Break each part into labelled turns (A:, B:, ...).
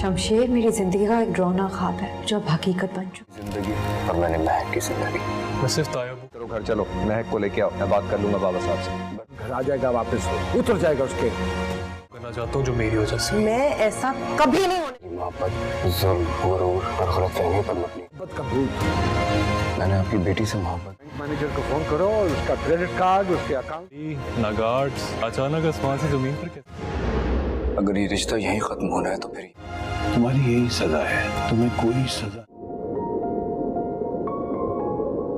A: शमशेर मेरी जिंदगी का एक डरावना ख्वाब है जो अब हकीकत बन चुका
B: जिंदगी और मैंने महक की जिंदगी।
C: मैं सिर्फ तायब हूँ।
B: चलो घर चलो, महक को लेके आओ, मैं बात कर लूंगा बाबा साहब से। घर आ जाएगा वापस, उतर जाएगा उसके।
C: करना चाहता हूँ जो मेरी वजह से।
A: मैं ऐसा कभी नहीं होने।
B: मोहब्बत, जुल्म, गुरूर और गलतफहमी पर मबनी मोहब्बत का भूत। मैंने आपकी बेटी से मोहब्बत। मैनेजर को फोन करो, उसका क्रेडिट कार्ड, उसके अकाउंट।
C: ना गार्ड्स, अचानक आसमान से जमीन पर कैसे?
B: अगर ये रिश्ता यहीं खत्म होना है तो फिर तुम्हारी यही सजा है, तुम्हें कोई सजा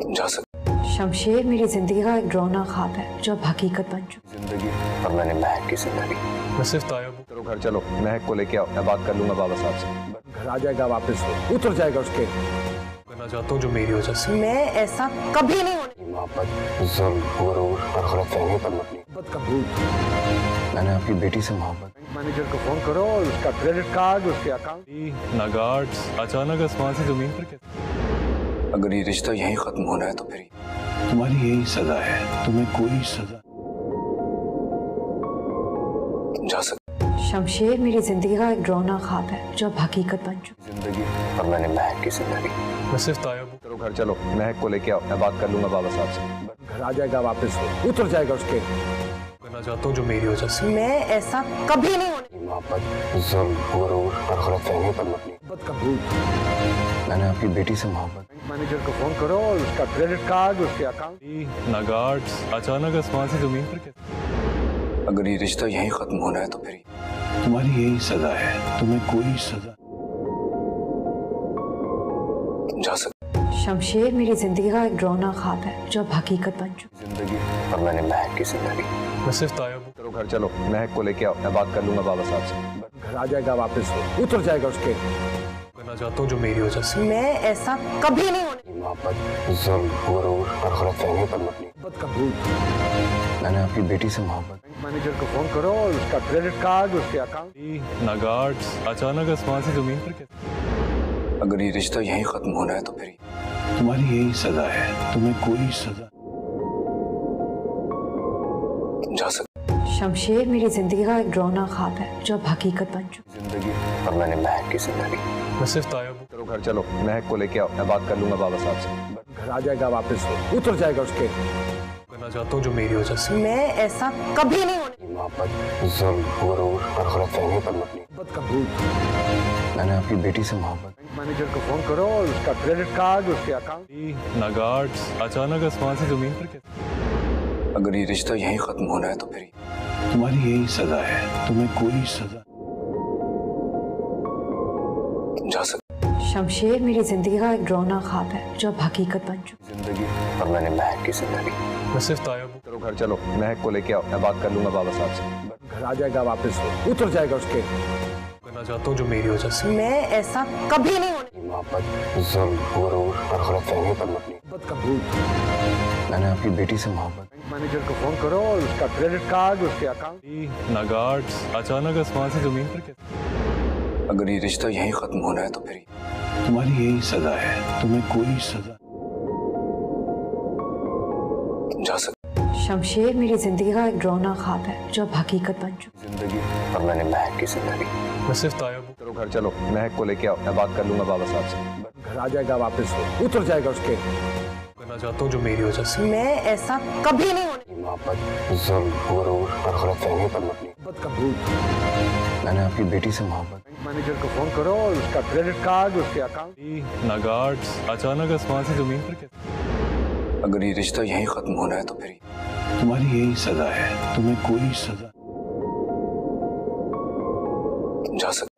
B: तुम जा सकते।
A: शमशेर मेरी जिंदगी का एक डरावना ख्वाब है जो अब हकीकत बन चुका
B: जिंदगी और मैंने महक की जिंदगी।
C: मैं सिर्फ तायब हूँ।
B: चलो घर चलो, महक को लेके आओ, मैं बात कर लूंगा बाबा साहब से। घर आ जाएगा वापस, उतर जाएगा उसके।
C: करना चाहता हूँ जो मेरी वजह से।
A: मैं ऐसा कभी नहीं होने।
B: मोहब्बत, जुल्म, गुरूर और गलतफहमी पर मबनी मोहब्बत का भूत। मैंने आपकी बेटी से मोहब्बत। मैनेजर को फोन करो, उसका क्रेडिट कार्ड, उसके अकाउंट।
C: ना गार्ड्स, अचानक आसमान से जमीन पर कैसे?
B: अगर ये रिश्ता यहीं खत्म होना है तो फिर तुम्हारी यही सजा है, तुम्हें कोई सजा तुम जा सकते।
A: शमशेर मेरी जिंदगी का एक डरावना ख्वाब है जो अब हकीकत बन चुका
B: जिंदगी और मैंने महक की जिंदगी।
C: मैं सिर्फ तायब हूँ।
B: चलो घर चलो, महक को लेके आओ, मैं बात कर लूंगा बाबा साहब से। घर आ जाएगा वापस, उतर जाएगा उसके।
C: करना चाहता हूँ जो मेरी वजह से।
A: मैं ऐसा कभी नहीं होने।
B: मोहब्बत, जुल्म, गुरूर और गलतफहमी पर मबनी मोहब्बत का भूत। मैंने आपकी बेटी से मोहब्बत। मैनेजर को फोन करो, उसका क्रेडिट कार्ड, उसके अकाउंट।
C: ना गार्ड्स, अचानक आसमान से जमीन पर कैसे?
B: अगर ये रिश्ता यहीं खत्म होना है तो फिर तुम्हारी यही सजा है, तुम्हें कोई सजा तुम जा सकते।
A: शमशेर मेरी जिंदगी का एक डरावना ख्वाब है जो अब हकीकत बन चुका
B: जिंदगी और मैंने महक की जिंदगी।
C: मैं सिर्फ तायब हूँ।
B: चलो घर चलो, महक को लेके आओ, मैं बात कर लूंगा बाबा साहब से। घर आ जाएगा वापस, उतर जाएगा उसके।
C: करना चाहता हूँ जो मेरी वजह से।
A: मैं ऐसा कभी नहीं होने।
B: मोहब्बत, जुल्म, गुरूर और गलतफहमी पर मबनी मोहब्बत का भूत। मैंने आपकी बेटी से मोहब्बत। मैनेजर को फोन करो, उसका क्रेडिट कार्ड, उसके अकाउंट।
C: ना गार्ड्स, अचानक आसमान से जमीन पर कैसे?
B: अगर ये रिश्ता यहीं खत्म होना है तो फिर तुम्हारी यही सजा है, तुम्हें कोई सजा तुम जा सकते।
A: शमशेर मेरी जिंदगी का एक डरावना ख्वाब है जो अब हकीकत बन चुका
B: जिंदगी और मैंने महक की जिंदगी।
C: मैं सिर्फ तायब हूँ।
B: चलो घर चलो, महक को लेके आओ, मैं बात कर लूंगा बाबा साहब से। घर आ जाएगा वापस, उतर जाएगा उसके।
C: करना चाहता हूँ जो मेरी वजह से।
A: मैं ऐसा कभी नहीं होने।
B: मोहब्बत, जुल्म, गुरूर और गलतफहमी पर मबनी मोहब्बत का भूत। मैंने आपकी बेटी से मोहब्बत। मैनेजर को फोन करो, उसका क्रेडिट कार्ड, उसके अकाउंट।
C: ना गार्ड्स, अचानक आसमान से जमीन पर कैसे?
B: अगर ये रिश्ता यहीं खत्म होना है तो फिर तुम्हारी यही सजा है, तुम्हें कोई सजा तुम जा सकते।
A: शमशेर मेरी जिंदगी का एक डरावना ख्वाब है जो अब हकीकत बन चुका
B: जिंदगी और मैंने महक की जिंदगी।
C: मैं सिर्फ तायब हूँ।
B: चलो घर चलो, महक को लेके आओ, मैं बात कर लूंगा बाबा साहब से। घर आ जाएगा वापस, उतर जाएगा उसके।
C: करना चाहता हूँ जो मेरी वजह से।
A: मैं ऐसा कभी नहीं होने।
B: मोहब्बत, जुल्म, गुरूर और गलतफहमी पर मबनी मोहब्बत का भूत। मैंने आपकी बेटी से मोहब्बत। मैनेजर को फोन करो, उसका क्रेडिट कार्ड, उसके अकाउंट।
C: ना गार्ड्स, अचानक आसमान से जमीन पर कैसे?
B: अगर ये रिश्ता यहीं खत्म होना है तो फिर तुम्हारी यही सजा है, तुम्हें कोई सजा तुम जा सकते।
A: शमशेर मेरी जिंदगी का एक डरावना ख्वाब है जो अब हकीकत बन चुका
B: जिंदगी और मैंने महक की जिंदगी।
C: मैं सिर्फ तायब हूँ।
B: चलो घर चलो, महक को लेके आओ, मैं बात कर लूंगा बाबा साहब से। घर आ जाएगा वापस, उतर जाएगा उसके।
C: करना चाहता हूँ जो मेरी वजह से।
A: मैं ऐसा कभी नहीं होने।
B: मोहब्बत, जुल्म, गुरूर और गलतफहमी पर मबनी मोहब्बत का भूत। मैंने आपकी बेटी से मोहब्बत। मैनेजर को फोन करो, उसका क्रेडिट कार्ड, उसके अकाउंट।
C: ना गार्ड्स, अचानक आसमान से जमीन पर कैसे?
B: अगर ये रिश्ता यहीं खत्म होना है तो फिर तुम्हारी यही सजा है, तुम्हें कोई सजा तुम जा सकते।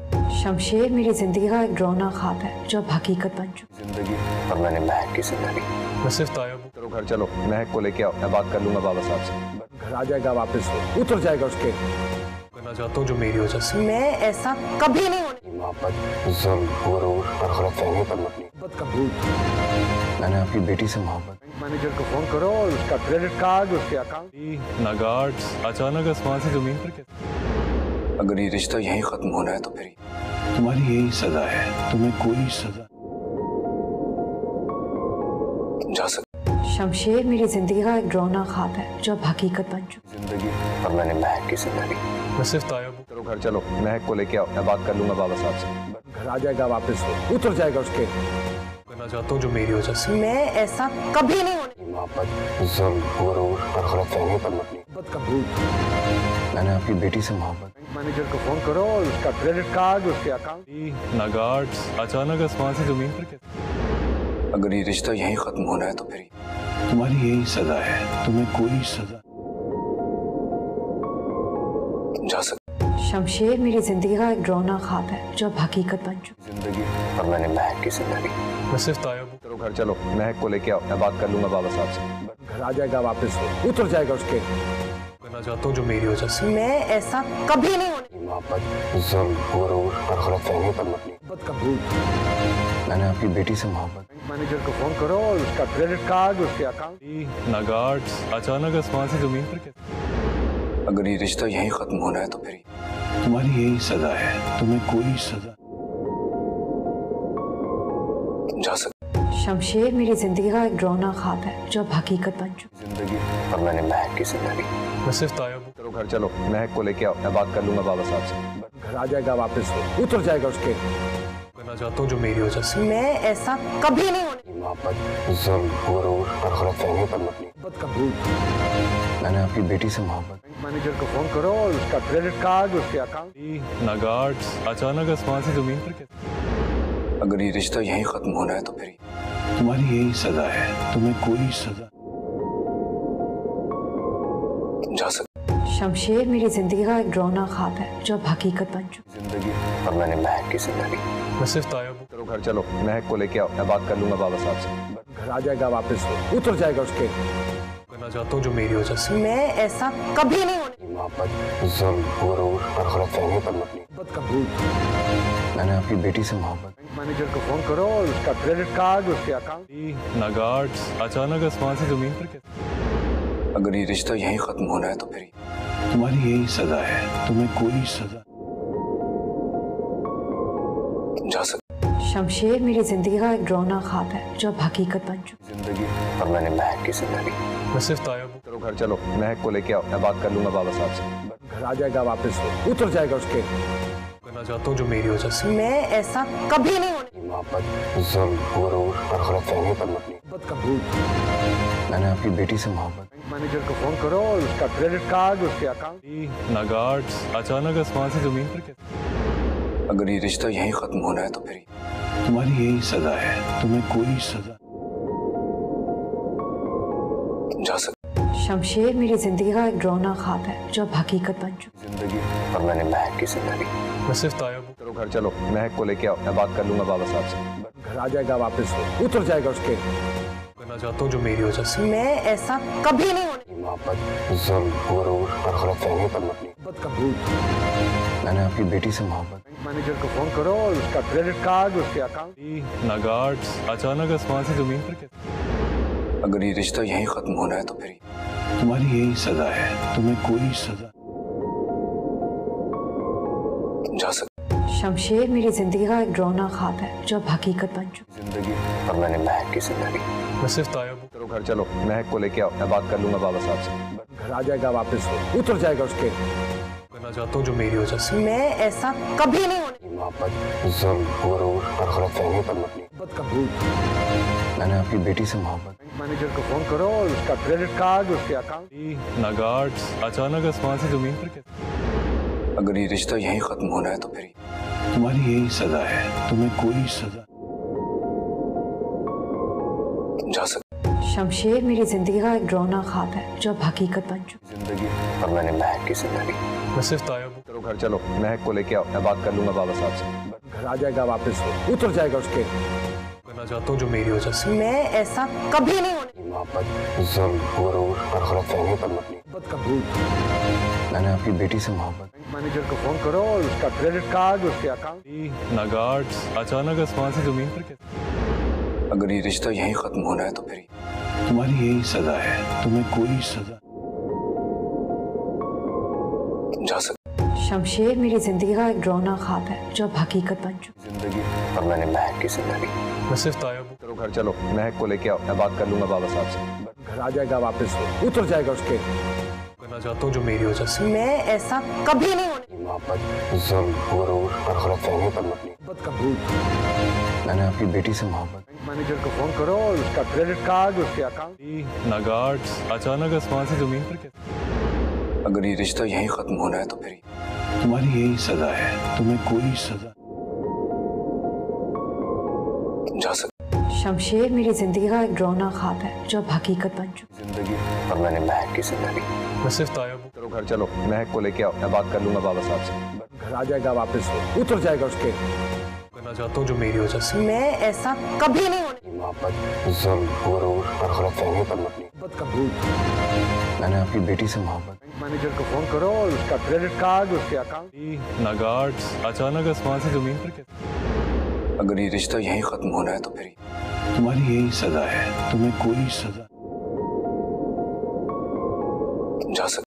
A: शमशेर मेरी जिंदगी का एक डरावना ख्वाब है जो अब हकीकत बन चुका
B: जिंदगी और मैंने महक की जिंदगी।
C: मैं सिर्फ तायब हूँ।
B: चलो घर चलो, महक को लेके आओ, मैं बात कर लूंगा बाबा साहब से। घर आ जाएगा वापस, उतर जाएगा उसके।
C: करना चाहता हूँ जो मेरी वजह से।
A: मैं ऐसा कभी नहीं होने।
B: मोहब्बत, जुल्म, गुरूर और गलतफहमी पर मबनी मोहब्बत का भूत। मैंने आपकी बेटी से मोहब्बत। मैनेजर को फोन करो, उसका क्रेडिट कार्ड, उसके अकाउंट।
C: ना गार्ड्स, अचानक आसमान से जमीन पर कैसे?
B: अगर ये रिश्ता यहीं खत्म होना है तो फिर तुम्हारी यही सजा है, तुम्हें कोई सजा तुम जा सकते।
A: शमशेर मेरी जिंदगी का एक डरावना ख्वाब है जो अब हकीकत बन चुका
B: जिंदगी और मैंने महक की जिंदगी।
C: मैं सिर्फ तायब हूँ।
B: चलो घर चलो, महक को लेके आओ, मैं बात कर लूंगा बाबा साहब से। घर आ जाएगा वापस, उतर जाएगा उसके।
C: करना चाहता हूँ जो मेरी वजह से।
A: मैं ऐसा कभी नहीं होने।
B: मोहब्बत, जुल्म, गुरूर और गलतफहमी पर मबनी मोहब्बत का भूत। मैंने आपकी बेटी से मोहब्बत। बैंक मैनेजर को फोन करो, उसका क्रेडिट कार्ड, उसके अकाउंट।
C: नागार्ड्स अचानक आसमान से जमीन पर कैसे?
B: अगर ये रिश्ता यहीं खत्म होना है तो फिर तुम्हारी यही सजा है, तुम्हें कोई सजा जा सकती।
A: शमशेर मेरी जिंदगी का एक डरावना ख्वाब है जो अब हकीकत बन चुका।
B: जिंदगी और मैंने महक की जिंदगी।
C: मैं सिर्फ तायब हूँ।
B: चलो घर चलो, महक को लेके आओ, मैं बात कर लूंगा बाबा साहब से। घर आ जाएगा वापस, उतर जाएगा उसके।
C: करना चाहता हूँ जो मेरी वजह से।
A: मैं ऐसा कभी नहीं होने।
B: मोहब्बत, जुल्म, गुरूर और गलतफहमी पर मबनी मोहब्बत का भूत। मैंने आपकी बेटी से मोहब्बत। बैंक मैनेजर को फोन करो, उसका क्रेडिट कार्ड, उसके अकाउंट।
C: नागार्ड्स अचानक आसमान से जमीन पर कैसे?
B: अगर ये रिश्ता यहीं खत्म होना है तो फिर तुम्हारी यही सजा है, तुम्हें कोई सजा जा सकती।
A: शमशेर मेरी जिंदगी का एक डरावना ख्वाब है जो अब हकीकत बन चुका।
B: जिंदगी और मैंने महक की जिंदगी।
C: मैं सिर्फ तायब हूँ।
B: चलो घर चलो, महक को लेके आओ, मैं बात कर लूंगा बाबा साहब से। घर आ जाएगा वापस, उतर जाएगा उसके।
C: करना चाहता हूँ जो मेरी वजह से।
A: मैं ऐसा कभी नहीं होने।
B: मोहब्बत, जुल्म, गुरूर और गलतफहमी पर मबनी मोहब्बत का भूत। मैंने आपकी बेटी से मोहब्बत। बैंक मैनेजर को फोन करो, उसका क्रेडिट कार्ड, उसके अकाउंट।
C: नागार्ड्स अचानक आसमान से जमीन पर कैसे?
B: अगर ये रिश्ता यहीं खत्म होना है तो फिर तुम्हारी यही सजा है, तुम्हें कोई सजा जा सकती।
A: शमशेर मेरी जिंदगी का एक डरावना ख्वाब है जो अब हकीकत बन चुका।
B: जिंदगी और मैंने महक की जिंदगी।
C: मैं सिर्फ तायब हूँ।
B: चलो घर चलो, महक को लेके आओ, मैं बात कर लूंगा बाबा साहब से। घर आ जाएगा वापस, उतर जाएगा उसके।
C: करना चाहता हूँ जो मेरी वजह से।
A: मैं ऐसा कभी नहीं होने।
B: मोहब्बत, जुल्म, गुरूर और गलतफहमी पर मबनी मोहब्बत का भूत। मैंने आपकी बेटी से मोहब्बत। बैंक मैनेजर को फोन करो, उसका क्रेडिट कार्ड, उसके अकाउंट।
C: नागार्ड्स अचानक आसमान से जमीन पर कैसे?
B: अगर ये रिश्ता यहीं खत्म होना है तो फिर तुम्हारी यही सजा है, तुम्हें कोई सजा जा सकती।
A: शमशेर मेरी जिंदगी का एक डरावना ख्वाब है जो अब हकीकत बन चुका।
B: जिंदगी और मैंने महक की जिंदगी।
C: मैं सिर्फ तायब हूँ।
B: चलो घर चलो, महक को लेके आओ, मैं बात कर लूंगा बाबा साहब से। घर आ जाएगा वापस, उतर जाएगा उसके।
C: करना चाहता हूँ जो मेरी वजह से।
A: मैं ऐसा कभी नहीं होने।
B: मोहब्बत, जुल्म, गुरूर और गलतफहमी पर मबनी मोहब्बत का भूत। मैंने आपकी बेटी से मोहब्बत। बैंक मैनेजर को फोन करो, उसका क्रेडिट कार्ड, उसके अकाउंट।
C: नागार्ड्स अचानक आसमान से जमीन पर कैसे?
B: अगर ये रिश्ता यहीं खत्म होना है तो फिर तुम्हारी यही सजा है, तुम्हें कोई सजा जा सकती।
A: शमशेर मेरी जिंदगी का एक डरावना ख्वाब है जो अब हकीकत बन चुका।
B: जिंदगी और मैंने महक की जिंदगी।
C: मैं सिर्फ तायब हूँ।
B: चलो घर चलो, महक को लेके आओ, मैं बात कर लूंगा बाबा साहब से। घर आ जाएगा वापस, उतर जाएगा उसके।
C: करना चाहता हूँ जो मेरी वजह से।
A: मैं ऐसा कभी नहीं होने।
B: मोहब्बत, जुल्म, गुरूर और गलतफहमी पर मबनी मोहब्बत का भूत। मैंने आपकी बेटी से मोहब्बत। बैंक मैनेजर को फोन करो, उसका क्रेडिट कार्ड, उसके अकाउंट।
C: नागार्ड्स अचानक आसमान से जमीन पर कैसे?
B: अगर ये रिश्ता यहीं खत्म होना है तो फिर तुम्हारी यही सजा है, तुम्हें कोई सजा जा सकती।
A: शमशेर मेरी जिंदगी का एक डरावना ख्वाब है जो अब हकीकत बन चुका।
B: जिंदगी और मैंने महक की जिंदगी।
C: मैं सिर्फ तायब हूँ।
B: चलो घर चलो, महक को लेके आओ, मैं बात कर लूंगा बाबा साहब से। घर आ जाएगा वापस, उतर जाएगा उसके।
C: करना चाहता हूँ जो मेरी वजह से।
A: मैं ऐसा कभी नहीं होने।
B: मोहब्बत, जुल्म, गुरूर और गलतफहमी पर मबनी मोहब्बत का भूत। मैंने आपकी बेटी से मोहब्बत। बैंक मैनेजर को फोन करो, उसका क्रेडिट कार्ड, उसके अकाउंट।
C: नागार्ड्स अचानक आसमान से जमीन पर कैसे?
B: अगर ये रिश्ता यहीं खत्म होना है तो फिर तुम्हारी यही सजा है, तुम्हें कोई सजा जा सकती।
A: शमशेर मेरी जिंदगी का एक डरावना ख्वाब है जो अब हकीकत बन चुका।
B: जिंदगी और मैंने महक की जिंदगी।
C: मैं सिर्फ तायब हूँ।
B: चलो घर चलो, महक को लेके आओ, मैं बात कर लूंगा बाबा साहब से। घर आ जाएगा वापस, उतर जाएगा उसके।
C: करना चाहता हूँ जो मेरी वजह से।
A: मैं ऐसा कभी नहीं होने।
B: मोहब्बत, जुल्म, गुरूर और गलतफहमी पर मबनी मोहब्बत का भूत। मैंने आपकी बेटी से मोहब्बत। बैंक मैनेजर को फोन करो, उसका क्रेडिट कार्ड, उसके अकाउंट।
C: नागार्ड्स अचानक आसमान से जमीन पर कैसे?
B: अगर ये रिश्ता यहीं खत्म होना है तो फिर तुम्हारी यही सजा है, तुम्हें कोई सजा जा सकती।
A: शमशेर मेरी जिंदगी का एक डरावना ख्वाब है जो अब हकीकत बन चुका।
B: जिंदगी और मैंने महक की जिंदगी।
C: मैं सिर्फ तायब हूँ।
B: चलो घर चलो, महक को लेके आओ, मैं बात कर लूंगा बाबा साहब से। घर आ जाएगा वापस, उतर जाएगा उसके।
C: करना चाहता हूँ जो मेरी वजह से।
A: मैं ऐसा कभी नहीं होने।
B: मोहब्बत जुल्म, गुरूर और गलतफहमी पर मबनी। मोहब्बत का भूत। मैंने आपकी बेटी से मोहब्बत। बैंक मैनेजर को फोन करो और उसका क्रेडिट कार्ड, उसके अकाउंट।
C: ना गार्ड्स, अचानक आसमान से जमीन पर कैसे?
B: अगर ये रिश्ता यहीं खत्म होना है तो फिर तुम्हारी यही सजा है, तुम्हें कोई सजा तुम जा सकते।
A: शमशेर मेरी जिंदगी का एक डरावना ख्वाब है जो अब हकीकत बन चुका।
B: जिंदगी और मैंने महक की जिंदगी।
C: मैं सिर्फ तायब हूँ।
B: चलो घर चलो, महक को लेके आओ, मैं बात कर लूंगा बाबा साहब से। घर आ जाएगा वापस, उतर जाएगा उसके।
C: करना चाहता हूँ जो मेरी वजह से।
A: मैं ऐसा कभी नहीं होने।
B: मोहब्बत जुल्म, गुरूर और गलतफहमी पर मबनी। मोहब्बत का भूत। मैंने आपकी बेटी से मोहब्बत। बैंक मैनेजर को फोन करो और उसका क्रेडिट कार्ड, उसके अकाउंट।
C: ना गार्ड्स, अचानक आसमान से जमीन पर कैसे?
B: अगर ये रिश्ता यहीं खत्म होना है तो फिर तुम्हारी यही सजा है, तुम्हें कोई सजा तुम जा सकते।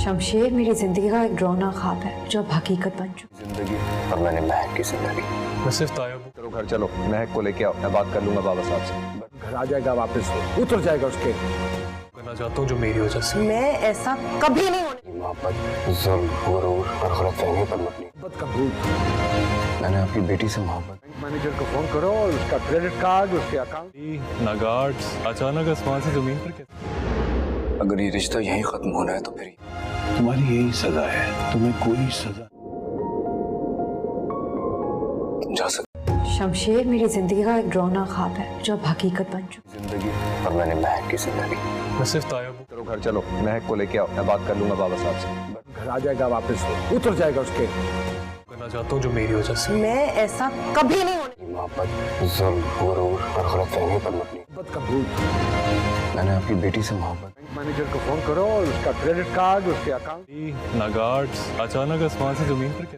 A: शमशेर मेरी जिंदगी का एक डरावना ख्वाब है जो अब हकीकत बन चुका।
B: जिंदगी और मैंने महक की जिंदगी।
C: मैं सिर्फ तायब हूँ।
B: चलो घर चलो, महक को लेके आओ, मैं बात कर लूंगा बाबा साहब से। घर आ जाएगा वापस, उतर जाएगा उसके।
C: करना चाहता हूँ जो मेरी वजह से।
A: मैं ऐसा कभी नहीं होने।
B: मोहब्बत जुल्म, गुरूर और गलतफहमी पर मबनी। मोहब्बत का भूत। मैंने आपकी बेटी से मोहब्बत। बैंक मैनेजर को फोन करो और उसका क्रेडिट कार्ड, उसके अकाउंट।
C: ना गार्ड्स, अचानक आसमान से जमीन पर कैसे?
B: अगर ये रिश्ता यहीं खत्म होना है तो फिर तुम्हारी यही सजा है, तुम्हें कोई सजा तुम जा सकते।
A: शमशेर मेरी जिंदगी का एक डरावना ख्वाब है जो अब हकीकत बन चुका।
B: जिंदगी और मैंने महक की जिंदगी।
C: मैं सिर्फ तायब हूँ।
B: चलो घर चलो, महक को लेके आओ, मैं बात कर लूंगा बाबा साहब से। घर आ जाएगा वापस, उतर जाएगा उसके।
C: करना चाहता हूँ जो मेरी वजह से।
A: मैं ऐसा कभी नहीं होने।
B: मोहब्बत जुल्म, गुरूर और गलतफहमी पर मबनी। मोहब्बत का भूत। मैंने आपकी बेटी से मोहब्बत। बैंक मैनेजर को फोन करो और उसका क्रेडिट कार्ड, उसके अकाउंट।
C: ना गार्ड्स, अचानक आसमान से जमीन पर कैसे?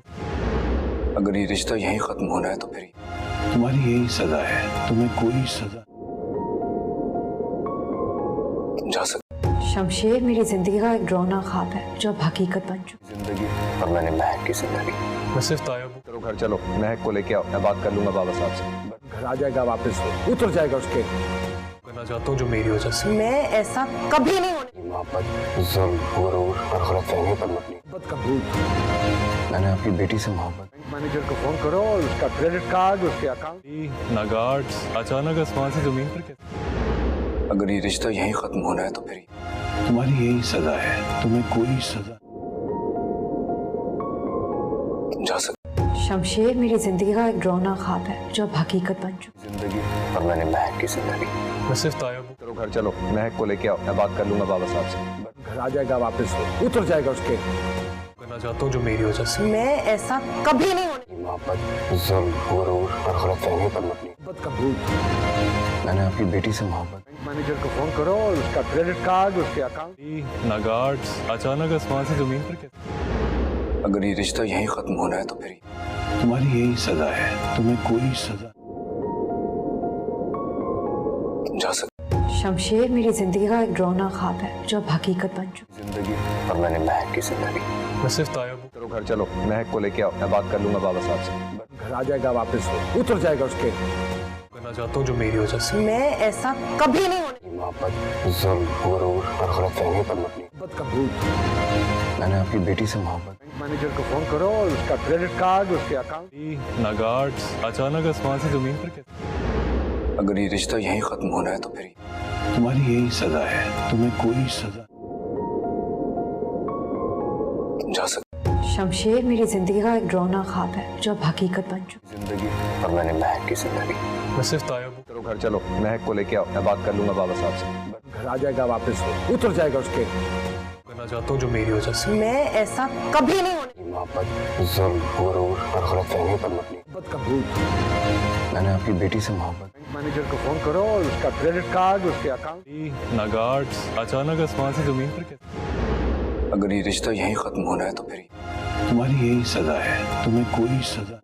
B: अगर ये रिश्ता यहीं खत्म होना है तो फिर तुम्हारी यही सजा है, तुम्हें कोई सजा तुम जा सकते।
A: शमशेर मेरी जिंदगी का एक डरावना ख्वाब है जो अब हकीकत बन चुका।
B: जिंदगी और मैंने महक की जिंदगी।
C: मैं सिर्फ तायब हूँ।
B: चलो घर चलो, महक को लेके आओ, मैं बात कर लूंगा बाबा साहब से। घर आ जाएगा वापस, उतर जाएगा उसके।
C: करना चाहता हूँ जो मेरी वजह से।
A: मैं ऐसा कभी नहीं होने।
B: मोहब्बत जुल्म, गुरूर और गलतफहमी पर मबनी। मोहब्बत का भूत। मैंने आपकी बेटी से मोहब्बत। बैंक मैनेजर को फोन करो और उसका क्रेडिट कार्ड, उसके अकाउंट।
C: ना गार्ड्स, अचानक आसमान से जमीन पर कैसे?
B: अगर ये रिश्ता यहीं खत्म होना है तो फिर तुम्हारी यही सजा है, तुम्हें कोई सजा तुम जा सकते।
A: शमशेर मेरी जिंदगी का एक डरावना ख्वाब है जो अब हकीकत बन चुका।
B: जिंदगी और मैंने महक की जिंदगी।
C: मैं सिर्फ तायब हूँ।
B: चलो घर चलो, महक को लेके आओ, मैं बात कर लूंगा बाबा साहब से। घर आ जाएगा वापस, उतर जाएगा उसके।
C: करना चाहता हूँ जो मेरी वजह से।
A: मैं ऐसा कभी नहीं होने।
B: मोहब्बत जुल्म, गुरूर और गलतफहमी पर मबनी। मोहब्बत का भूत। मैंने आपकी बेटी से मोहब्बत। बैंक मैनेजर को फोन करो और उसका क्रेडिट कार्ड, उसके अकाउंट।
C: ना गार्ड्स, अचानक आसमान से जमीन पर कैसे?
B: अगर ये रिश्ता यहीं खत्म होना है तो फिर तुम्हारी यही सजा है, तुम्हें कोई सजा तुम जा सकते।
A: शमशेर मेरी जिंदगी का एक डरावना ख्वाब है जो अब हकीकत बन चुका।
B: जिंदगी और मैंने महक की जिंदगी।
C: मैं सिर्फ तायब हूँ।
B: चलो घर चलो, महक को लेके आओ, मैं बात कर लूंगा बाबा साहब से। घर आ जाएगा वापस, उतर जाएगा उसके।
C: करना चाहता हूँ जो मेरी वजह से।
A: मैं ऐसा कभी नहीं होने।
B: मोहब्बत जुल्म, गुरूर और गलतफहमी पर मबनी। मोहब्बत का भूत। मैंने आपकी बेटी से मोहब्बत। बैंक मैनेजर को फोन करो और उसका क्रेडिट कार्ड, उसके अकाउंट।
C: ना गार्ड्स, अचानक आसमान से जमीन पर कैसे?
B: अगर ये रिश्ता यहीं खत्म होना है तो फिर तुम्हारी यही सजा है, तुम्हें कोई सजा तुम जा सकते।
A: शमशेर मेरी जिंदगी का एक डरावना ख्वाब है जो अब हकीकत बन चुका।
B: जिंदगी और मैंने महक की जिंदगी।
C: मैं सिर्फ तायब हूँ।
B: चलो घर चलो, महक को लेके आओ, मैं बात कर लूंगा बाबा साहब से। घर आ जाएगा वापस, उतर जाएगा उसके।
C: करना चाहता हूँ जो मेरी वजह से।
A: मैं ऐसा कभी नहीं होने।
B: मोहब्बत जुल्म, गुरूर और गलतफहमी पर मबनी। मोहब्बत का भूत। मैंने आपकी बेटी से मोहब्बत। बैंक मैनेजर को फोन करो और उसका क्रेडिट कार्ड, उसके अकाउंट।
C: ना गार्ड्स, अचानक आसमान से जमीन पर कैसे?
B: अगर ये रिश्ता यहीं खत्म होना है तो फिर तुम्हारी यही सजा है, तुम्हें कोई सजा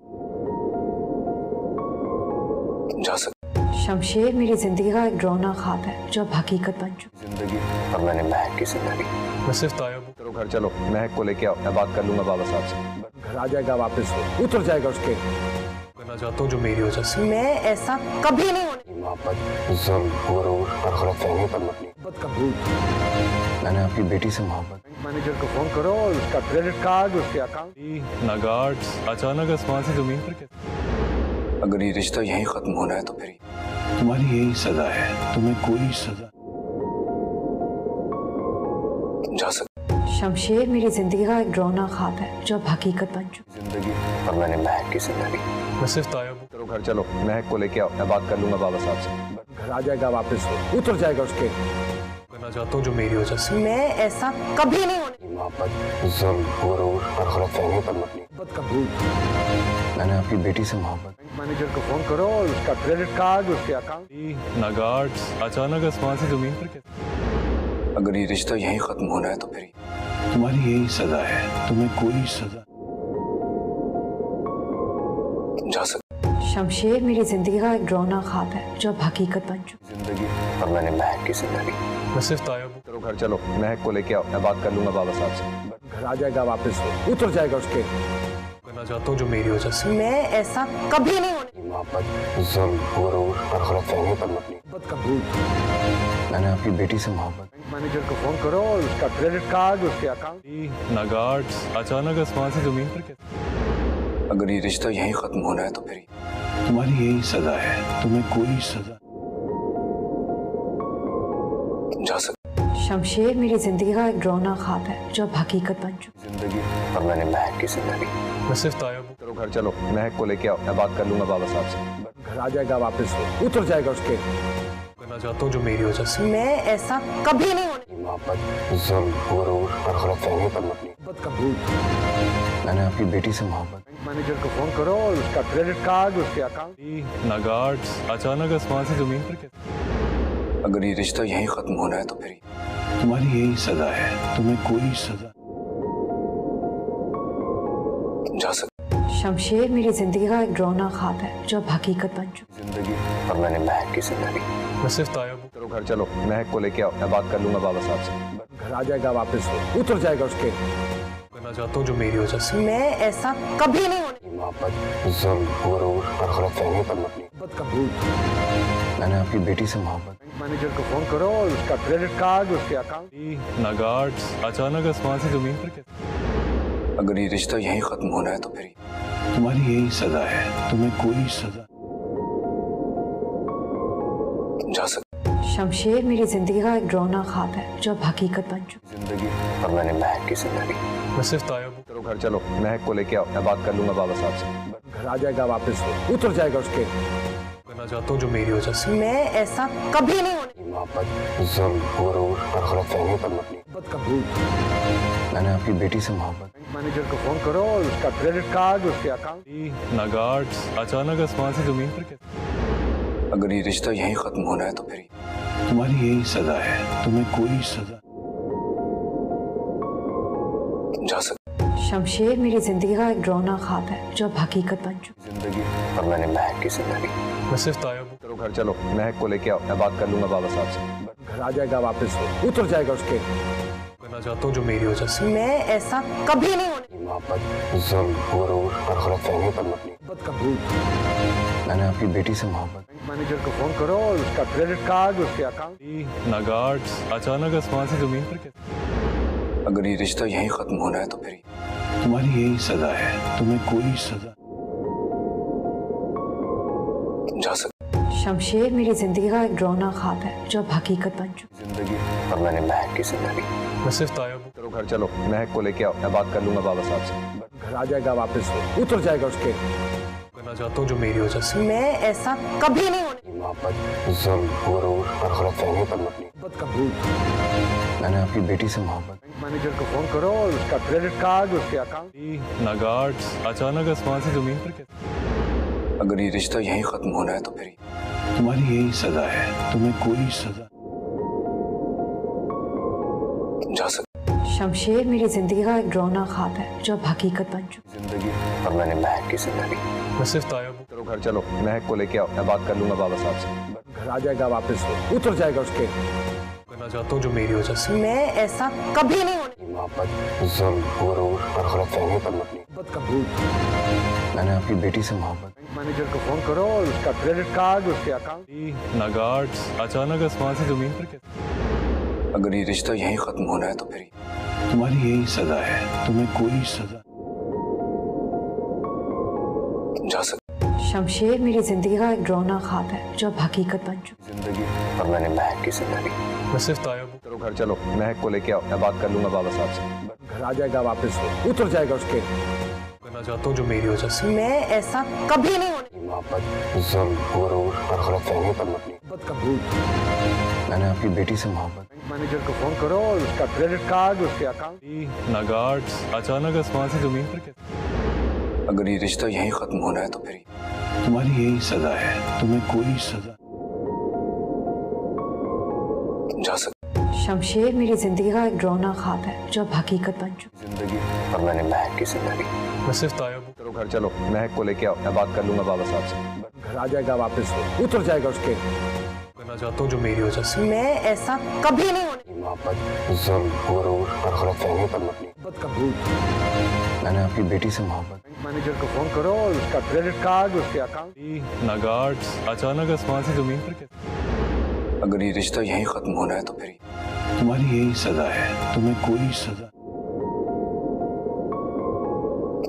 B: तुम जा सकते।
A: शमशेर मेरी जिंदगी का एक डरावना ख्वाब है जो अब हकीकत बन चुका।
B: जिंदगी और मैंने महक की जिंदगी।
C: मैं सिर्फ तायब हूँ।
B: चलो घर चलो, महक को लेके आओ, मैं बात कर लूंगा बाबा साहब से। घर आ जाएगा वापस, उतर जाएगा उसके।
C: करना चाहता हूँ जो मेरी वजह से।
A: मैं ऐसा कभी नहीं होने।
B: मोहब्बत जुल्म, गुरूर और गलतफहमी पर मबनी। मोहब्बत का भूत। मैंने आपकी बेटी से मोहब्बत। बैंक मैनेजर को फोन करो और उसका क्रेडिट कार्ड उसके अकाउंट
C: नागार्ड्स अचानक आसमान से जमीन पर कैसे?
B: अगर ये रिश्ता यहीं खत्म होना है तो फिर
D: तुम्हारी यही सजा है, तुम्हें कोई सजा
B: तुम जा सकते
A: शमशेर मेरी जिंदगी का एक डरावना ख्वाब है जो अब हकीकत बन चुका
B: जिंदगी और मैंने महक की जिंदगी।
C: मैं सिर्फ तायब हूँ।
B: चलो घर चलो, महक को लेके आओ, मैं बात कर लूंगा बाबा साहब से। घर आ जाएगा वापस, उतर जाएगा उसके।
C: करना चाहता हूँ जो मेरी वजह से।
A: मैं ऐसा कभी नहीं होने।
B: मोहब्बत जुल्म गुरूर और गलतफहमी पर मबनी मोहब्बत का भूत। मैंने आपकी बेटी से मोहब्बत। मैनेजर को फोन करो और उसका क्रेडिट कार्ड उसके अकाउंट
C: नागार्ड्स अचानक आसमान से जमीन पर कैसे?
B: अगर ये रिश्ता यहीं खत्म होना है तो फिर
D: तुम्हारी यही सजा है, तुम्हें कोई सजा
B: तुम जा सकते
A: शमशेर मेरी जिंदगी का एक डरावना ख्वाब है जो अब हकीकत बन चुका
B: जिंदगी और मैंने महक की जिंदगी।
C: मैं सिर्फ तायब हूँ।
B: चलो घर चलो, महक को लेके आओ, मैं बात कर लूंगा बाबा साहब से। घर आ जाएगा वापस, उतर जाएगा उसके।
C: करना चाहता हूँ जो मेरी वजह से।
A: मैं ऐसा कभी नहीं होने।
B: मोहब्बत जुल्म गुरूर और गलतफहमी पर मबनी मोहब्बत का भूत। मैंने आपकी बेटी से मोहब्बत। मैनेजर को फोन करो और उसका क्रेडिट कार्ड उसके अकाउंट
C: नागार्ड्स अचानक आसमान से जमीन पर कैसे?
B: अगर ये रिश्ता यहीं खत्म होना है तो फिर
D: तुम्हारी यही सजा है, तुम्हें कोई सजा
B: तुम जा सकते
A: शमशेर मेरी जिंदगी का एक डरावना ख्वाब है जो अब हकीकत बन चुका
B: जिंदगी और मैंने महक की जिंदगी।
C: मैं सिर्फ तायब हूँ।
B: चलो घर चलो, महक को लेके आओ, मैं बात कर लूंगा बाबा साहब से। घर आ जाएगा वापस, उतर जाएगा उसके।
C: करना चाहता हूँ जो मेरी वजह से।
A: मैं ऐसा कभी नहीं होने।
B: मोहब्बत जुल्म गुरूर और गलतफहमी पर मबनी मोहब्बत का भूत। मैंने आपकी बेटी से मोहब्बत। मैनेजर को फोन करो और उसका क्रेडिट कार्ड उसके अकाउंट
C: नागार्ड्स अचानक आसमान से जमीन पर कैसे?
B: अगर ये रिश्ता यहीं खत्म होना है तो फिर
D: तुम्हारी यही सजा है, तुम्हें कोई सजा
B: तुम जा सकते
A: शमशेर मेरी जिंदगी का एक डरावना ख्वाब है जो अब हकीकत बन चुका
B: जिंदगी और मैंने महक की जिंदगी।
C: मैं सिर्फ तायब हूँ।
B: चलो घर चलो, महक को लेके आओ, मैं बात कर लूंगा बाबा साहब से। घर आ जाएगा वापस, उतर जाएगा उसके।
C: करना चाहता हूँ जो मेरी वजह से।
A: मैं ऐसा कभी नहीं होने।
B: मोहब्बत जुल्म गुरूर और गलतफहमी पर मबनी मोहब्बत का भूत। मैंने आपकी बेटी से मोहब्बत। मैनेजर को फोन करो और उसका क्रेडिट कार्ड उसके अकाउंट
C: नागार्ड्स अचानक आसमान से जमीन पर कैसे?
B: अगर ये रिश्ता यहीं खत्म होना है तो फिर
D: तुम्हारी यही सजा है, तुम्हें कोई सजा
B: तुम जा सकते
A: शमशेर मेरी जिंदगी का एक डरावना ख्वाब है जो अब हकीकत बन चुका
B: जिंदगी और मैंने महक की जिंदगी।
C: मैं सिर्फ तायब हूँ।
B: चलो घर चलो, महक को लेके आओ, मैं बात कर लूंगा बाबा साहब से। घर आ जाएगा वापस, उतर जाएगा उसके।
C: करना चाहता हूँ जो मेरी वजह से।
A: मैं ऐसा कभी नहीं होने।
B: मोहब्बत जुल्म गुरूर और गलतफहमी पर मबनी मोहब्बत का भूत। मैंने आपकी बेटी से मोहब्बत। मैनेजर को फोन करो और उसका क्रेडिट कार्ड उसके अकाउंट
C: नागार्ड्स अचानक आसमान से जमीन पर कैसे?
B: अगर ये रिश्ता यहीं खत्म होना है तो फिर
D: तुम्हारी यही सजा है, तुम्हें कोई सजा
B: तुम जा सकते
A: शमशेर मेरी जिंदगी का एक डरावना ख्वाब है जो अब हकीकत बन चुका
B: जिंदगी और मैंने महक की जिंदगी।
C: मैं सिर्फ तायब हूँ।
B: चलो घर चलो, महक को लेके आओ, मैं बात कर लूंगा बाबा साहब से। घर आ जाएगा वापस, उतर जाएगा उसके।
C: करना चाहता हूँ जो मेरी वजह से।
A: मैं ऐसा कभी नहीं होने।
B: मोहब्बत जुल्म गुरूर और गलतफहमी पर मबनी मोहब्बत का भूत। मैंने आपकी बेटी से मोहब्बत। मैनेजर को फोन करो और उसका क्रेडिट कार्ड उसके अकाउंट
C: नागार्ड्स अचानक आसमान से जमीन पर कैसे?
B: अगर ये रिश्ता यहीं खत्म होना है तो फिर
D: तुम्हारी यही सजा है, तुम्हें कोई सजा
B: तुम जा सकते
A: शमशेर मेरी जिंदगी का एक डरावना ख्वाब है जो अब हकीकत बन चुका
B: जिंदगी और मैंने महक की जिंदगी।
C: मैं सिर्फ तायब हूँ।
B: चलो घर चलो, महक को लेके आओ, मैं बात कर लूंगा बाबा साहब से। घर आ जाएगा वापस, उतर जाएगा उसके।
C: करना चाहता हूँ जो मेरी वजह से।
A: मैं ऐसा कभी नहीं होने।
B: मोहब्बत जुल्म गुरूर और गलतफहमी पर मबनी मोहब्बत का भूत। मैंने आपकी बेटी से मोहब्बत। मैनेजर को फोन करो और उसका क्रेडिट कार्ड उसके अकाउंट
C: नागार्ड्स अचानक आसमान से जमीन पर कैसे?
B: अगर ये रिश्ता यहीं खत्म होना है तो फिर
D: तुम्हारी यही सजा है, तुम्हें कोई सजा
B: तुम जा सकते
A: शमशेर मेरी जिंदगी का एक डरावना ख्वाब है जो अब हकीकत बन चुका
B: जिंदगी और मैंने महक की जिंदगी।
C: मैं सिर्फ तायब हूँ।
B: चलो घर चलो, महक को लेके आओ, मैं बात कर लूंगा बाबा साहब से। घर आ जाएगा वापस, उतर जाएगा उसके।
C: करना चाहता हूँ जो मेरी वजह से।
A: मैं ऐसा कभी नहीं होने।
B: मोहब्बत जुल्म गुरूर और गलतफहमी पर मबनी मोहब्बत का भूत। मैंने आपकी बेटी से मोहब्बत। मैनेजर को फोन करो और उसका क्रेडिट कार्ड उसके अकाउंट
C: नागार्ड्स अचानक आसमान से जमीन पर कैसे?
B: अगर ये रिश्ता यहीं खत्म होना है तो फिर
D: तुम्हारी यही सजा है, तुम्हें कोई सजा
B: जा सकते
A: शमशेर मेरी जिंदगी का एक डरावना ख्वाब है जो अब हकीकत बन चुका
B: जिंदगी और मैंने महक की जिंदगी।
C: मैं सिर्फ तायब हूँ।
B: चलो घर चलो, महक को लेके आओ, मैं बात कर लूंगा बाबा साहब से। घर आ जाएगा वापस, उतर जाएगा उसके।
C: करना चाहता हूँ जो मेरी वजह से।
A: मैं ऐसा कभी नहीं होने।
B: मोहब्बत, जुल्म, गुरूर और गलतफहमी पर मबनी। मोहब्बत का भूत। मैंने आपकी बेटी से मोहब्बत। बैंक मैनेजर को फोन करो, उसका क्रेडिट कार्ड, उसके अकाउंट।
C: ना गार्ड्स, अचानक आसमान से जमीन पर कैसे?
B: अगर ये रिश्ता यहीं खत्म होना है तो फिर
D: तुम्हारी यही सजा है, तुम्हें कोई सजा
B: जा सकते।
A: शमशेर मेरी जिंदगी का एक डरावना ख्वाब है जो अब हकीकत बन चुका
B: जिंदगी और मैंने महक की जिंदगी।
C: मैं सिर्फ तायब हूँ।
B: चलो घर चलो, महक को लेके आओ, मैं बात कर लूंगा बाबा साहब से। घर आ जाएगा वापस, उतर जाएगा उसके।
C: करना चाहता हूँ जो मेरी वजह से।
A: मैं ऐसा कभी नहीं होने।
B: मोहब्बत, जुल्म, गुरूर और गलतफहमी पर मबनी। मोहब्बत का भूत। मैंने आपकी बेटी से मोहब्बत। बैंक मैनेजर को फोन करो, उसका क्रेडिट कार्ड, उसके अकाउंट।
C: ना गार्ड्स, अचानक आसमान से जमीन पर कैसे?
B: अगर ये रिश्ता यहीं खत्म होना है तो फिर
D: तुम्हारी यही सजा है, तुम्हें कोई सजा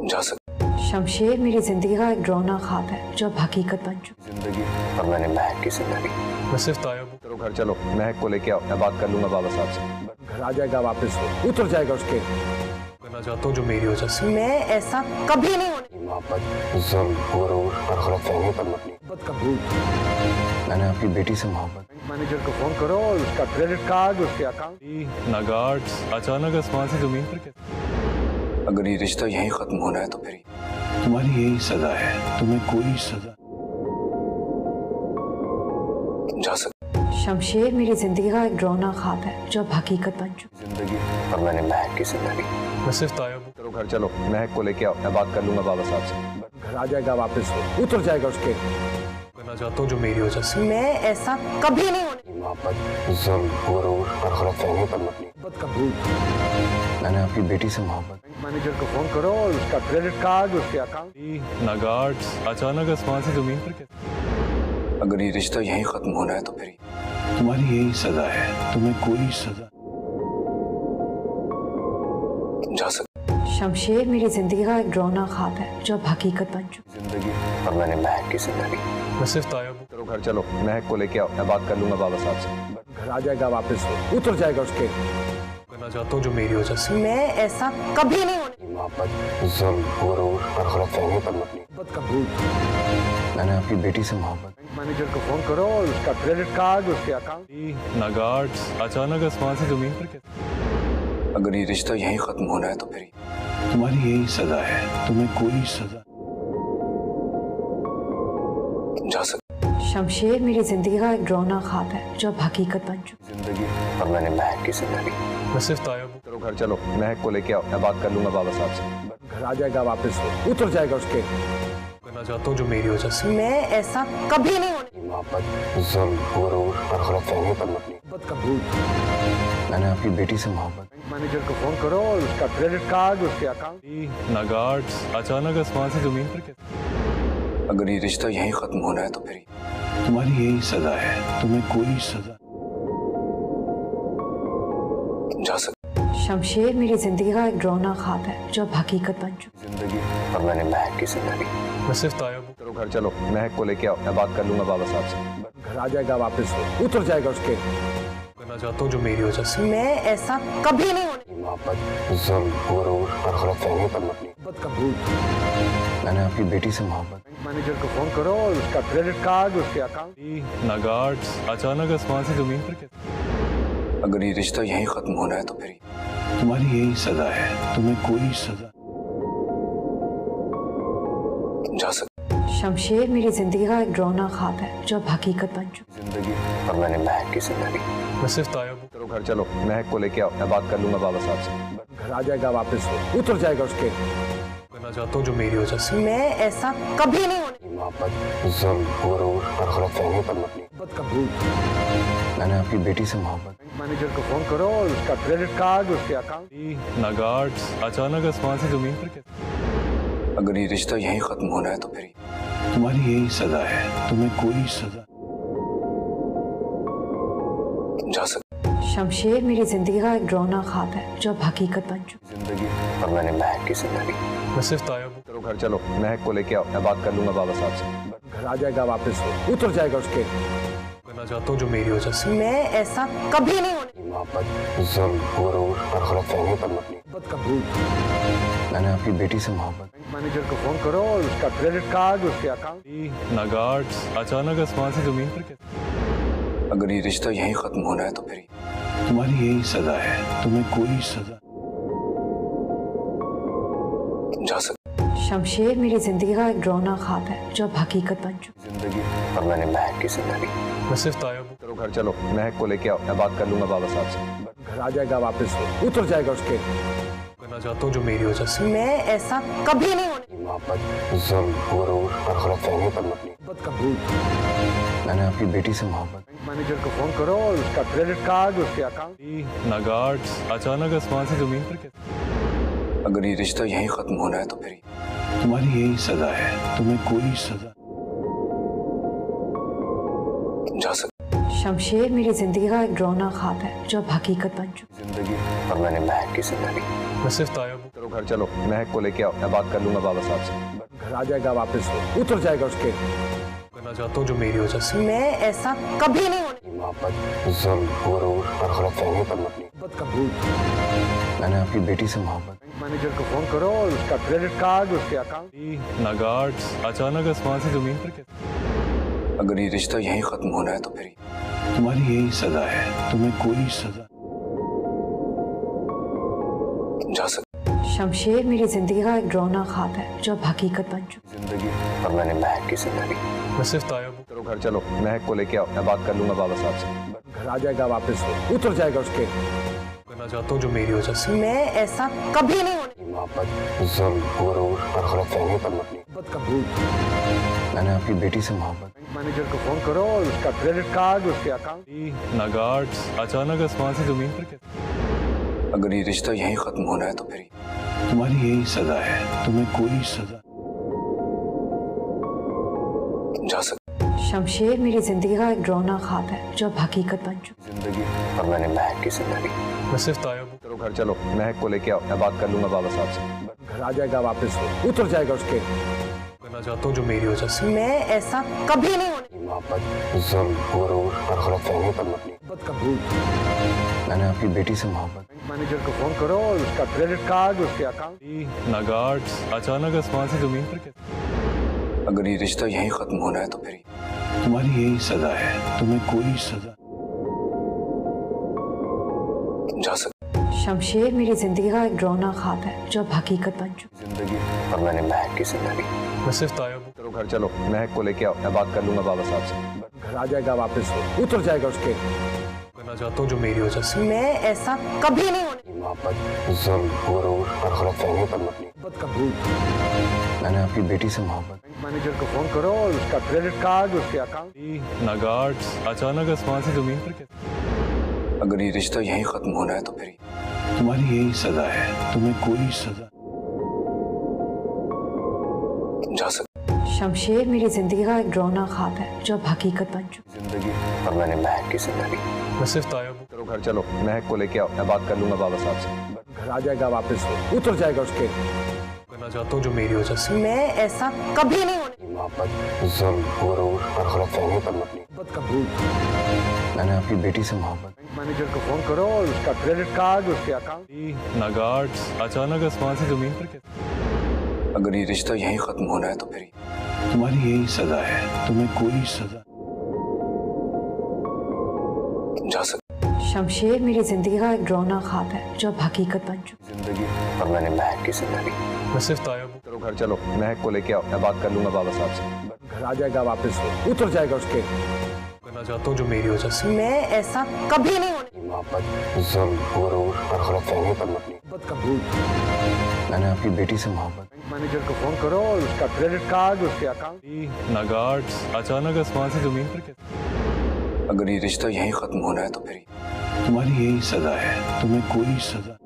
B: जा सकते।
A: शमशेर मेरी जिंदगी का एक डरावना ख्वाब है जो अब हकीकत बन चुका
B: जिंदगी और मैंने महक की जिंदगी।
C: मैं सिर्फ तायब हूँ।
B: चलो घर चलो, महक को लेके आओ, मैं बात कर लूंगा बाबा साहब से। घर आ जाएगा वापस, उतर जाएगा उसके।
C: करना चाहता हूँ जो मेरी वजह से।
A: मैं ऐसा कभी नहीं होने।
B: मोहब्बत, जुल्म, गुरूर और गलतफहमी पर मबनी। मोहब्बत का भूत। मैंने आपकी बेटी से मोहब्बत। बैंक मैनेजर को फोन करो, उसका क्रेडिट कार्ड, उसके अकाउंट।
C: ना गार्ड्स, अचानक आसमान से जमीन पर कैसे?
B: अगर ये रिश्ता यहीं खत्म होना है तो फिर
D: तुम्हारी यही सजा है, तुम्हें कोई सजा
B: जा सकते।
A: शमशेर मेरी जिंदगी का एक डरावना ख्वाब है जो अब हकीकत बन चुका
B: जिंदगी और मैंने महक की जिंदगी।
C: मैं सिर्फ तायब हूँ।
B: चलो घर चलो, महक को लेके आओ, मैं बात कर लूंगा बाबा साहब से। घर आ जाएगा वापस, उतर जाएगा उसके।
C: करना चाहता हूँ जो मेरी वजह से।
A: मैं ऐसा कभी नहीं होने।
B: मोहब्बत, जुल्म, गुरूर और गलतफहमी पर मबनी। मोहब्बत का भूत। मैंने आपकी बेटी से मोहब्बत। बैंक मैनेजर को फोन करो, उसका क्रेडिट कार्ड, उसके अकाउंट।
C: ना गार्ड्स, अचानक आसमान से जमीन पर कैसे?
B: अगर ये रिश्ता यहीं खत्म होना है तो फिर
D: तुम्हारी यही सजा है, तुम्हें कोई सजा
B: जा सकते।
A: शमशेर मेरी जिंदगी का एक डरावना ख्वाब है जो अब हकीकत बन चुका
B: जिंदगी और मैंने महक की जिंदगी।
C: मैं सिर्फ तायब हूँ।
B: चलो घर चलो, महक को लेके आओ, मैं बात कर लूंगा बाबा साहब से। घर आ जाएगा वापस, उतर जाएगा उसके।
C: करना चाहता हूँ जो मेरी वजह से।
A: मैं ऐसा कभी नहीं होने।
B: मोहब्बत, जुल्म, गुरूर और गलतफहमी पर मबनी। मोहब्बत का भूत। मैंने आपकी बेटी से मोहब्बत। बैंक मैनेजर को फोन करो, उसका क्रेडिट कार्ड, उसके अकाउंट।
C: ना गार्ड्स, अचानक आसमान से जमीन पर कैसे?
B: अगर ये रिश्ता यहीं खत्म होना है तो फिर
D: तुम्हारी यही सजा है, तुम्हें कोई सजा
B: जा सकते।
A: शमशेर मेरी जिंदगी का एक डरावना ख्वाब है जो अब हकीकत बन चुका
B: जिंदगी और मैंने महक की जिंदगी।
C: मैं सिर्फ तायब हूँ।
B: चलो घर चलो, महक को लेके आओ, मैं बात कर लूंगा बाबा साहब से। घर आ जाएगा वापस, उतर जाएगा उसके।
C: करना चाहता हूँ जो मेरी वजह से।
A: मैं ऐसा कभी नहीं होने।
B: मोहब्बत, जुल्म, गुरूर और गलतफहमी पर मबनी। मोहब्बत का भूत। मैंने आपकी बेटी से मोहब्बत। बैंक मैनेजर को फोन करो, उसका क्रेडिट कार्ड, उसके अकाउंट।
C: ना गार्ड्स, अचानक आसमान से जमीन पर कैसे?
B: अगर ये रिश्ता यहीं खत्म होना है तो फिर
D: तुम्हारी यही सजा है, तुम्हें कोई सजा
B: जा सकते।
A: शमशेर मेरी जिंदगी का एक डरावना ख्वाब है जो अब हकीकत बन चुका
B: जिंदगी और मैंने महक की जिंदगी।
C: मैं सिर्फ तायब हूँ।
B: चलो घर चलो, महक को लेके आओ, मैं बात कर लूंगा बाबा साहब से। घर आ जाएगा वापस, उतर जाएगा उसके।
C: करना चाहता हूँ जो मेरी वजह से।
A: मैं ऐसा कभी नहीं होने।
B: मोहब्बत, जुल्म, गुरूर और गलतफहमी पर मबनी। मोहब्बत का भूत। मैंने आपकी बेटी से मोहब्बत। बैंक मैनेजर को फोन करो, उसका क्रेडिट कार्ड, उसके अकाउंट।
C: ना गार्ड्स, अचानक आसमान से जमीन पर कैसे?
B: अगर ये रिश्ता यहीं खत्म होना है तो फिर
D: तुम्हारी यही सजा है, तुम्हें कोई सजा
B: जा सकते।
A: शमशेर मेरी जिंदगी का एक डरावना ख्वाब है जो अब हकीकत बन चुका
B: जिंदगी और मैंने महक की जिंदगी।
C: मैं सिर्फ तायब हूँ।
B: चलो घर चलो, महक को लेके आओ, मैं बात कर लूंगा बाबा साहब से। घर आ जाएगा वापस, उतर जाएगा उसके।
C: करना चाहता हूँ जो मेरी वजह से।
A: मैं ऐसा कभी नहीं होने।
B: मोहब्बत, जुल्म, गुरूर और गलतफहमी पर मबनी। मोहब्बत का भूत। मैंने आपकी बेटी से मोहब्बत। बैंक मैनेजर को फोन करो, उसका क्रेडिट कार्ड, उसके अकाउंट।
C: ना गार्ड्स, अचानक आसमान से जमीन पर कैसे?
B: अगर ये रिश्ता यहीं खत्म होना है तो फिर
D: तुम्हारी यही सजा है, तुम्हें कोई सजा
B: जा सकते।
A: शमशेर मेरी जिंदगी का एक डरावना ख्वाब है जो अब हकीकत बन चुका
B: जिंदगी और मैंने महक की जिंदगी।
C: मैं सिर्फ तायब हूँ।
B: चलो घर चलो, महक को लेके आओ, मैं बात कर लूंगा बाबा साहब से। घर आ जाएगा वापस, उतर जाएगा उसके।
C: करना चाहता हूँ जो मेरी वजह से।
A: मैं ऐसा कभी नहीं होने।
B: मोहब्बत, जुल्म, गुरूर और गलतफहमी पर मबनी। मोहब्बत का भूत। मैंने आपकी बेटी से मोहब्बत। बैंक मैनेजर को फोन करो और उसका क्रेडिट कार्ड, उसके अकाउंट।
C: ना गार्ड्स, अचानक आसमान से जमीन पर कैसे?
B: अगर ये रिश्ता यहीं खत्म होना है तो फिर
D: तुम्हारी यही सजा है, तुम्हें कोई सजा
B: तुम जा सकते।
A: शमशेर मेरी जिंदगी का एक डरावना ख्वाब है जो अब हकीकत बन चुका
B: जिंदगी और मैंने महक की जिंदगी।
C: मैं सिर्फ तायब हूँ।
B: चलो घर चलो, महक को लेके आओ, मैं बात कर लूंगा बाबा साहब से। घर आ जाएगा वापस, उतर जाएगा उसके।
C: करना चाहता हूँ जो मेरी वजह से।
A: मैं ऐसा कभी नहीं होने।
B: मोहब्बत, जुल्म, गुरूर और गलतफहमी पर मबनी। मोहब्बत का भूत। मैंने आपकी बेटी से मोहब्बत। बैंक मैनेजर को फोन करो और उसका क्रेडिट कार्ड, उसके अकाउंट।
C: ना गार्ड्स, अचानक आसमान से जमीन पर कैसे?
B: अगर ये रिश्ता यहीं खत्म होना है तो फिर
D: तुम्हारी यही सजा है, तुम्हें कोई सजा
B: तुम जा सकते।
A: शमशेर मेरी जिंदगी का एक डरावना ख्वाब है जो अब हकीकत बन चुका
B: जिंदगी और मैंने महक की जिंदगी।
C: मैं सिर्फ तायब हूँ।
B: चलो घर चलो, महक को लेके आओ, मैं बात कर लूंगा बाबा साहब से। घर आ जाएगा वापस, उतर जाएगा उसके।
C: करना चाहता हूँ जो मेरी वजह से।
A: मैं ऐसा कभी नहीं होने।
B: मोहब्बत, जुल्म, गुरूर और गलतफहमी पर मबनी। मोहब्बत का भूत। मैंने आपकी बेटी से मोहब्बत। बैंक मैनेजर को फोन करो और उसका क्रेडिट कार्ड, उसके अकाउंट।
C: ना गार्ड्स, अचानक आसमान से जमीन पर कैसे?
B: अगर ये रिश्ता यहीं खत्म होना है तो फिर
D: तुम्हारी यही सजा है, तुम्हें कोई सजा
B: तुम जा सकते।
A: शमशेर मेरी जिंदगी का एक डरावना ख्वाब है जो अब हकीकत बन चुका
B: जिंदगी और मैंने महक की जिंदगी।
C: मैं सिर्फ तायब हूँ।
B: चलो घर चलो, महक को लेके आओ, मैं बात कर लूंगा बाबा साहब से। घर आ जाएगा वापस, उतर जाएगा उसके।
C: करना चाहता हूँ जो मेरी वजह से।
A: मैं ऐसा कभी नहीं होने।
B: मोहब्बत, जुल्म, गुरूर और गलतफहमी पर मबनी। मोहब्बत का भूत। मैंने आपकी बेटी से मोहब्बत। बैंक मैनेजर को फोन करो और उसका क्रेडिट कार्ड, उसके अकाउंट।
C: ना गार्ड्स, अचानक आसमान से जमीन पर कैसे?
B: अगर ये रिश्ता यहीं खत्म होना है तो फिर
D: तुम्हारी यही सजा है, तुम्हें कोई सजा
B: तुम जा सकते।
A: शमशेर मेरी जिंदगी का एक डरावना ख्वाब है जो अब हकीकत बन चुका
B: जिंदगी और मैंने महक की जिंदगी।
C: मैं सिर्फ तायब हूँ।
B: चलो घर चलो, महक को लेके आओ, मैं बात कर लूंगा बाबा साहब से। घर आ जाएगा वापस, उतर जाएगा उसके।
C: करना चाहता हूँ जो मेरी वजह से।
A: मैं ऐसा कभी नहीं होने।
B: मोहब्बत, जुल्म, गुरूर और गलतफहमी पर मबनी। मोहब्बत का भूत। मैंने आपकी बेटी से मोहब्बत। बैंक मैनेजर को फोन करो और उसका क्रेडिट कार्ड, उसके अकाउंट।
C: ना गार्ड्स, अचानक आसमान से जमीन पर कैसे?
B: अगर ये रिश्ता यहीं खत्म होना है तो फिर
D: तुम्हारी यही सजा है, तुम्हें कोई सजा
B: तुम जा सकते।
A: शमशेर मेरी जिंदगी का एक डरावना ख्वाब है जो अब हकीकत बन चुका
B: जिंदगी और मैंने महक की जिंदगी।
C: मैं सिर्फ तायब हूँ।
B: चलो घर चलो, महक को लेके आओ, मैं बात कर लूंगा बाबा साहब से। घर आ जाएगा वापस, उतर जाएगा उसके।
C: करना चाहता हूँ जो मेरी वजह से।
A: मैं ऐसा कभी नहीं होने।
B: मोहब्बत, जुल्म, गुरूर और गलतफहमी पर मबनी। मोहब्बत का भूत। मैंने आपकी बेटी से मोहब्बत। बैंक मैनेजर को फोन करो और उसका क्रेडिट कार्ड, उसके अकाउंट।
C: ना गार्ड्स, अचानक आसमान से जमीन पर कैसे?
B: अगर ये रिश्ता यहीं खत्म होना है तो फिर
D: तुम्हारी यही सजा है, तुम्हें कोई सजा
B: तुम जा सकते।
A: शमशेर मेरी जिंदगी का एक डरावना ख्वाब है जो अब हकीकत बन चुका
B: जिंदगी और मैंने महक की जिंदगी।
C: मैं सिर्फ तायब हूँ।
B: चलो घर चलो, महक को लेके आओ, मैं बात कर लूंगा बाबा साहब से। घर आ जाएगा वापस, उतर जाएगा उसके।
C: करना चाहता हूँ जो मेरी वजह से।
A: मैं ऐसा कभी नहीं होने।
B: मोहब्बत, जुल्म, गुरूर और गलतफहमी पर मबनी। मोहब्बत का भूत। मैंने आपकी बेटी से मोहब्बत। बैंक मैनेजर को फोन करो और उसका क्रेडिट कार्ड, उसके अकाउंट।
C: ना गार्ड्स, अचानक आसमान से जमीन पर कैसे?
B: अगर ये रिश्ता यहीं खत्म होना है तो फिर
D: तुम्हारी यही सजा है, तुम्हें कोई सजा
B: तुम जा सकते।
A: शमशेर मेरी जिंदगी का एक डरावना ख्वाब है जो अब हकीकत बन चुका
B: जिंदगी और मैंने महक की जिंदगी।
C: मैं सिर्फ तायब हूँ।
B: चलो घर चलो, महक को लेके आओ, मैं बात कर लूंगा बाबा साहब से। घर आ जाएगा वापस, उतर जाएगा उसके।
C: करना चाहता हूँ जो मेरी वजह से।
A: मैं ऐसा कभी नहीं होने।
B: मोहब्बत, जुल्म, गुरूर और गलतफहमी पर मबनी। मोहब्बत का भूत। मैंने आपकी बेटी से मोहब्बत। बैंक मैनेजर को फोन करो और उसका क्रेडिट कार्ड, उसके अकाउंट।
C: ना गार्ड्स, अचानक आसमान से जमीन पर कैसे?
B: अगर ये रिश्ता यहीं खत्म होना है तो फिर
D: तुम्हारी यही सजा है, तुम्हें कोई सजा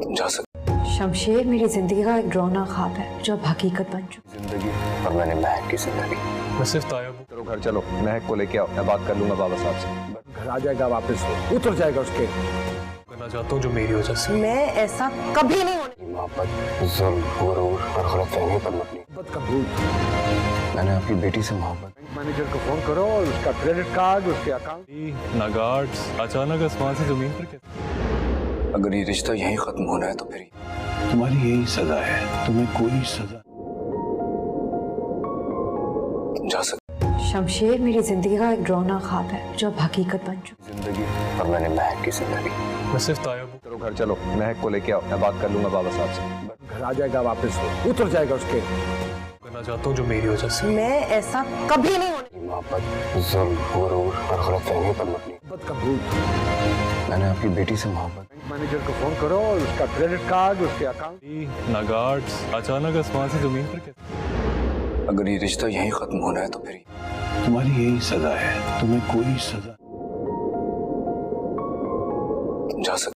B: तुम जा सकते।
A: शमशेर मेरी जिंदगी का एक डरावना ख्वाब है जो अब हकीकत बन चुका
B: जिंदगी और मैंने महक की जिंदगी।
C: मैं सिर्फ तायब हूँ।
B: चलो घर चलो, महक को लेके आओ, मैं बात कर लूंगा बाबा साहब से। घर आ जाएगा वापस, उतर जाएगा उसके।
C: करना चाहता हूँ जो मेरी वजह से।
A: मैं ऐसा कभी नहीं होने।
B: मोहब्बत जुल्म, गुरूर और गलतफहमी पर मबनी। मोहब्बत का भूत। मैंने आपकी बेटी से मोहब्बत। बैंक मैनेजर को फोन करो और उसका क्रेडिट कार्ड, उसके अकाउंट।
C: ना गार्ड्स, अचानक आसमान से जमीन पर कैसे?
B: अगर ये रिश्ता यहीं खत्म होना है तो फिर
D: तुम्हारी यही सजा है, तुम्हें कोई सजा
B: तुम जा सकते।
A: शमशेर मेरी जिंदगी का एक डरावना ख्वाब है जो अब हकीकत बन चुका
B: जिंदगी और मैंने महक की जिंदगी।
C: मैं सिर्फ तायब हूँ।
B: चलो घर चलो, महक को लेके आओ, मैं बात कर लूंगा बाबा साहब से। घर आ जाएगा वापस, उतर जाएगा उसके।
C: करना चाहता हूँ जो मेरी वजह से।
A: मैं ऐसा कभी नहीं होने।
B: मोहब्बत जुल्म, गुरूर और गलतफहमी पर मबनी। मोहब्बत का भूत। मैंने आपकी बेटी से मोहब्बत। बैंक मैनेजर को फोन करो और उसका क्रेडिट कार्ड, उसके अकाउंट।
C: ना गार्ड्स, अचानक आसमान से जमीन पर कैसे?
B: अगर ये रिश्ता यहीं खत्म होना है तो फिर
D: तुम्हारी यही सजा है, तुम्हें कोई सजा
B: तुम जा सकते।